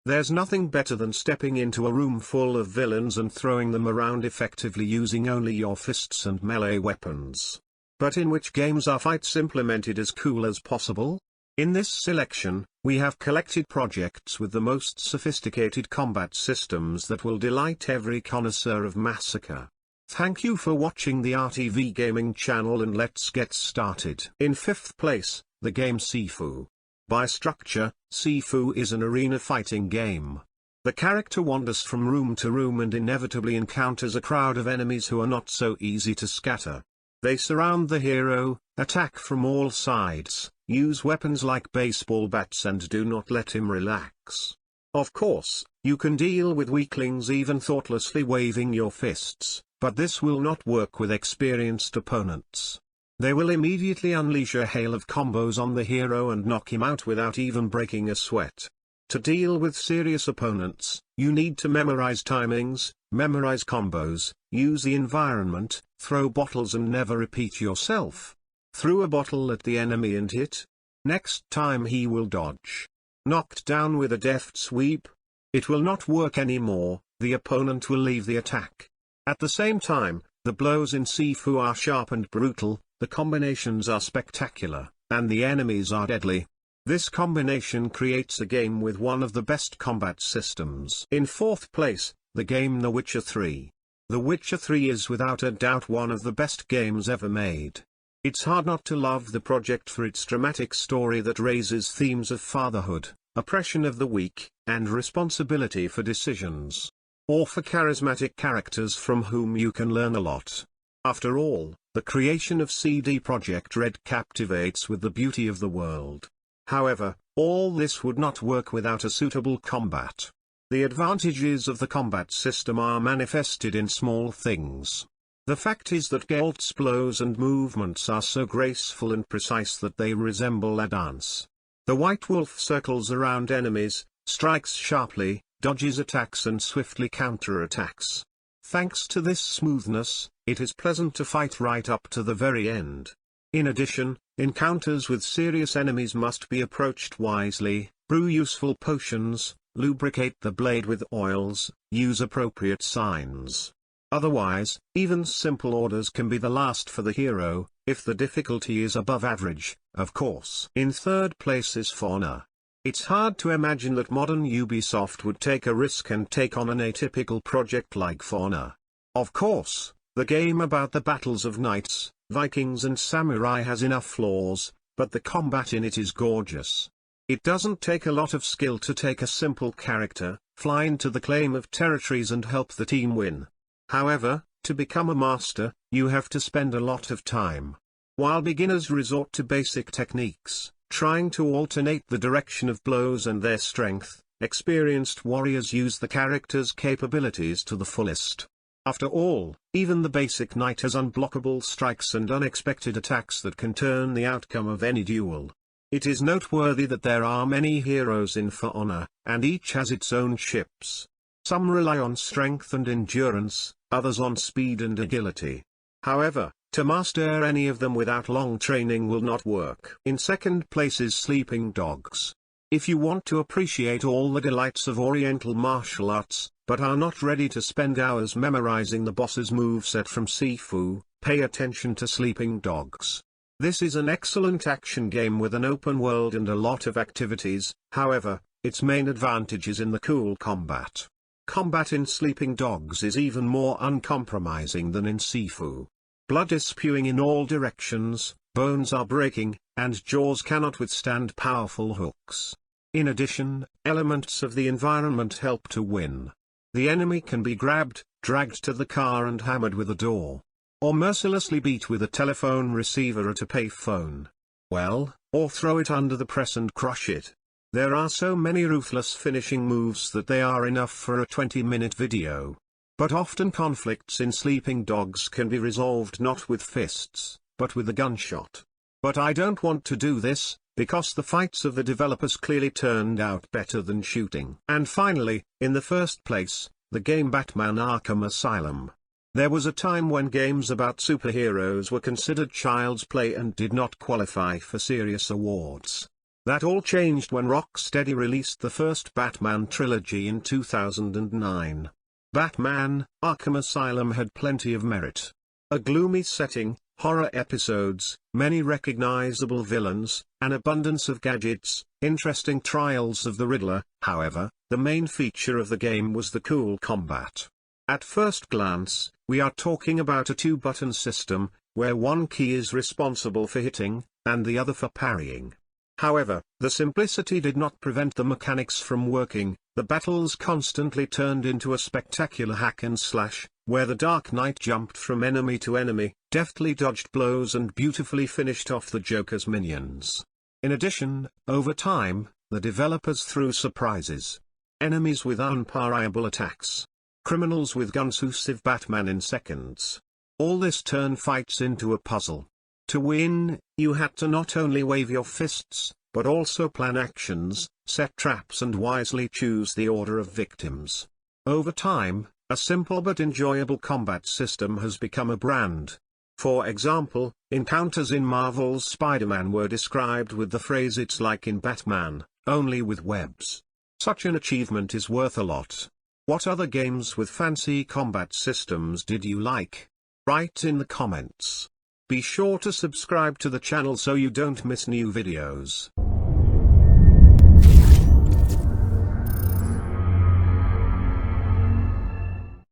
There's nothing better than stepping into a room full of villains and throwing them around effectively using only your fists and melee weapons. But in which games are fights implemented as cool as possible? In this selection, we have collected projects with the most sophisticated combat systems that will delight every connoisseur of massacre. Thank you for watching the RTV Gaming channel, and let's get started. In 5th place, the game Sifu. By structure, Sifu is an arena fighting game. The character wanders from room to room and inevitably encounters a crowd of enemies who are not so easy to scatter. They surround the hero, attack from all sides, use weapons like baseball bats, and do not let him relax. Of course, you can deal with weaklings even thoughtlessly waving your fists, but this will not work with experienced opponents. They will immediately unleash a hail of combos on the hero and knock him out without even breaking a sweat. To deal with serious opponents, you need to memorize timings, memorize combos, use the environment, throw bottles and never repeat yourself. Threw a bottle at the enemy and hit? Next time he will dodge. Knocked down with a deft sweep? It will not work anymore, the opponent will leave the attack. At the same time, the blows in Sifu are sharp and brutal, the combinations are spectacular, and the enemies are deadly. This combination creates a game with one of the best combat systems. In 4th place, the game The Witcher 3. The Witcher 3 is without a doubt one of the best games ever made. It's hard not to love the project for its dramatic story that raises themes of fatherhood, oppression of the weak, and responsibility for decisions. Or for charismatic characters from whom you can learn a lot. After all, the creation of CD Projekt Red captivates with the beauty of the world. However, all this would not work without a suitable combat. The advantages of the combat system are manifested in small things. The fact is that Geralt's blows and movements are so graceful and precise that they resemble a dance. The White Wolf circles around enemies, strikes sharply, dodges attacks and swiftly counter-attacks. Thanks to this smoothness, it is pleasant to fight right up to the very end. In addition, encounters with serious enemies must be approached wisely, brew useful potions, lubricate the blade with oils, use appropriate signs. Otherwise, even simple orders can be the last for the hero, if the difficulty is above average, of course. In 3rd place is For Honor. It's hard to imagine that modern Ubisoft would take a risk and take on an atypical project like For Honor. Of course, the game about the battles of knights, Vikings and samurai has enough flaws, but the combat in it is gorgeous. It doesn't take a lot of skill to take a simple character, fly into the claim of territories and help the team win. However, to become a master, you have to spend a lot of time. While beginners resort to basic techniques, trying to alternate the direction of blows and their strength, experienced warriors use the character's capabilities to the fullest. After all, even the basic knight has unblockable strikes and unexpected attacks that can turn the outcome of any duel. It is noteworthy that there are many heroes in For Honor, and each has its own chips. Some rely on strength and endurance, others on speed and agility. However, to master any of them without long training will not work. In 2nd place is Sleeping Dogs. If you want to appreciate all the delights of Oriental martial arts, but are not ready to spend hours memorizing the boss's moveset from Sifu, pay attention to Sleeping Dogs. This is an excellent action game with an open world and a lot of activities, however, its main advantage is in the cool combat. Combat in Sleeping Dogs is even more uncompromising than in Sifu. Blood is spewing in all directions, bones are breaking, and jaws cannot withstand powerful hooks. In addition, elements of the environment help to win. The enemy can be grabbed, dragged to the car and hammered with a door. Or mercilessly beat with a telephone receiver at a payphone. Well, or throw it under the press and crush it. There are so many ruthless finishing moves that they are enough for a 20-minute video. But often conflicts in Sleeping Dogs can be resolved not with fists, but with a gunshot. But I don't want to do this, because the fights of the developers clearly turned out better than shooting. And finally, in the 1st place, the game Batman Arkham Asylum. There was a time when games about superheroes were considered child's play and did not qualify for serious awards. That all changed when Rocksteady released the first Batman trilogy in 2009. Batman: Arkham Asylum had plenty of merit. A gloomy setting, horror episodes, many recognizable villains, an abundance of gadgets, interesting trials of the Riddler. However, the main feature of the game was the cool combat. At first glance, we are talking about a two-button system, where one key is responsible for hitting, and the other for parrying. However, the simplicity did not prevent the mechanics from working. The battles constantly turned into a spectacular hack and slash, where the Dark Knight jumped from enemy to enemy, deftly dodged blows and beautifully finished off the Joker's minions. In addition, over time, the developers threw surprises. Enemies with unparallelable attacks. Criminals with guns who sieve Batman in seconds. All this turned fights into a puzzle. To win, you had to not only wave your fists, but also plan actions, set traps and wisely choose the order of victims. Over time, a simple but enjoyable combat system has become a brand. For example, encounters in Marvel's Spider-Man were described with the phrase "it's like in Batman, only with webs." Such an achievement is worth a lot. What other games with fancy combat systems did you like? Write in the comments. Be sure to subscribe to the channel so you don't miss new videos.